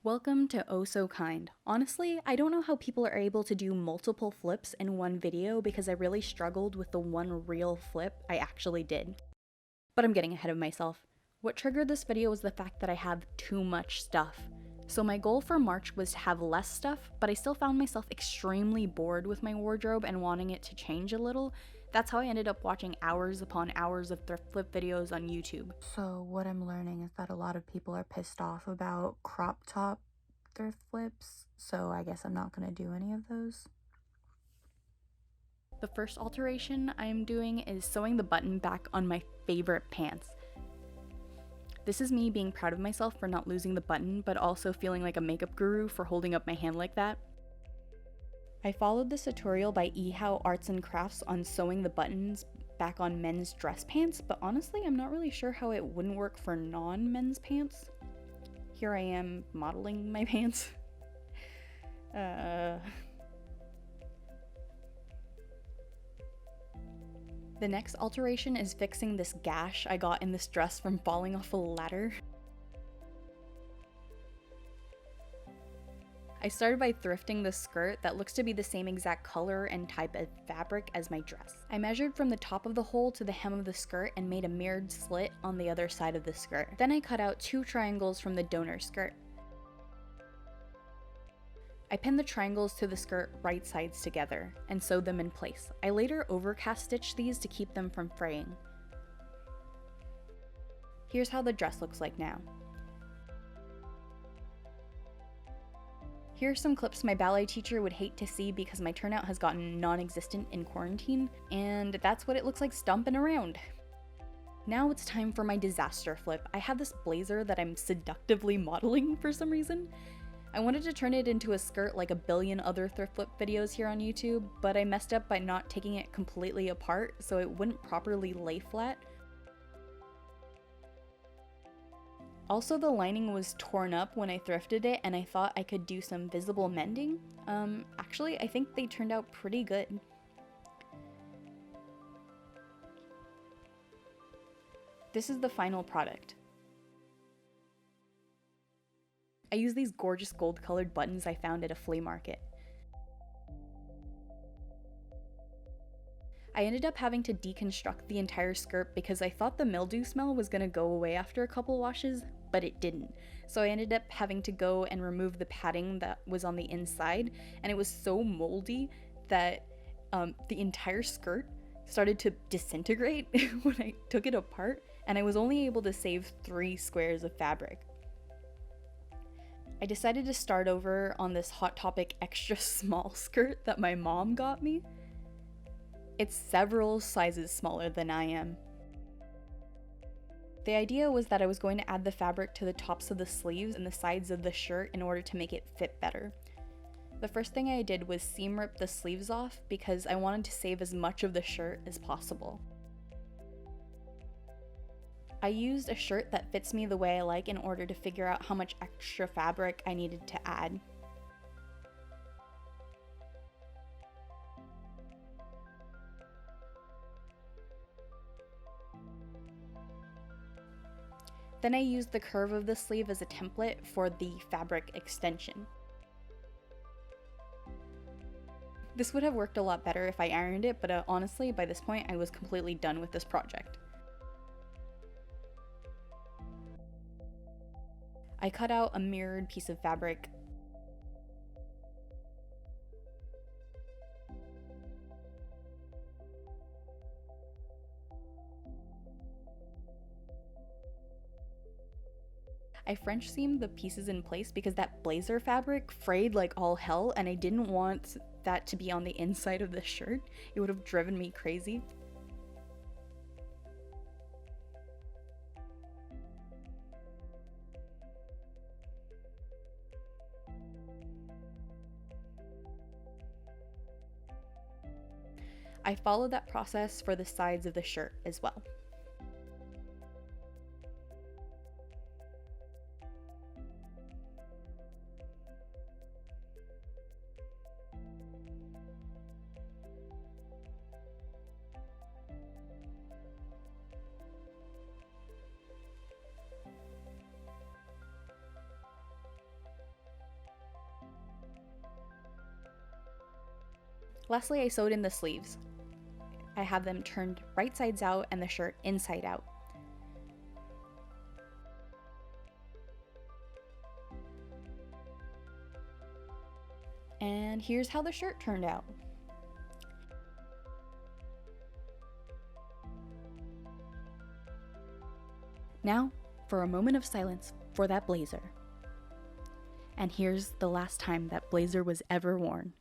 Welcome to Oh So Kind. Honestly, I don't know how people are able to do multiple flips in one video because I really struggled with the one real flip I actually did. But I'm getting ahead of myself. What triggered this video was the fact that I have too much stuff. So my goal for March was to have less stuff, but I still found myself extremely bored with my wardrobe and wanting it to change a little. That's how I ended up watching hours upon hours of thrift flip videos on YouTube. So what I'm learning is that a lot of people are pissed off about crop top thrift flips, so I guess I'm not gonna do any of those. The first alteration I'm doing is sewing the button back on my favorite pants. This is me being proud of myself for not losing the button, but also feeling like a makeup guru for holding up my hand like that. I followed this tutorial by eHow Arts and Crafts on sewing the buttons back on men's dress pants, but honestly I'm not really sure how it wouldn't work for non-men's pants. Here I am modeling my pants. The next alteration is fixing this gash I got in this dress from falling off a ladder. I started by thrifting this skirt that looks to be the same exact color and type of fabric as my dress. I measured from the top of the hole to the hem of the skirt and made a mirrored slit on the other side of the skirt. Then I cut out 2 triangles from the donor skirt. I pinned the triangles to the skirt right sides together and sewed them in place. I later overcast stitched these to keep them from fraying. Here's how the dress looks like now. Here are some clips my ballet teacher would hate to see because my turnout has gotten non-existent in quarantine, and that's what it looks like stomping around. Now it's time for my disaster flip. I have this blazer that I'm seductively modeling for some reason. I wanted to turn it into a skirt like a billion other thrift flip videos here on YouTube, but I messed up by not taking it completely apart so it wouldn't properly lay flat. Also, the lining was torn up when I thrifted it and I thought I could do some visible mending. Actually, I think they turned out pretty good. This is the final product. I use these gorgeous gold-colored buttons I found at a flea market. I ended up having to deconstruct the entire skirt because I thought the mildew smell was gonna go away after a couple washes, but it didn't. So I ended up having to go and remove the padding that was on the inside, and it was so moldy that the entire skirt started to disintegrate when I took it apart, and I was only able to save 3 squares of fabric. I decided to start over on this Hot Topic extra small skirt that my mom got me. It's several sizes smaller than I am. The idea was that I was going to add the fabric to the tops of the sleeves and the sides of the shirt in order to make it fit better. The first thing I did was seam rip the sleeves off because I wanted to save as much of the shirt as possible. I used a shirt that fits me the way I like in order to figure out how much extra fabric I needed to add. Then I used the curve of the sleeve as a template for the fabric extension. This would have worked a lot better if I ironed it, but honestly, by this point I was completely done with this project. I cut out a mirrored piece of fabric. I French seamed the pieces in place because that blazer fabric frayed like all hell and I didn't want that to be on the inside of the shirt. It would have driven me crazy. I followed that process for the sides of the shirt as well. Lastly, I sewed in the sleeves. I have them turned right sides out and the shirt inside out. And here's how the shirt turned out. Now, for a moment of silence for that blazer. And here's the last time that blazer was ever worn.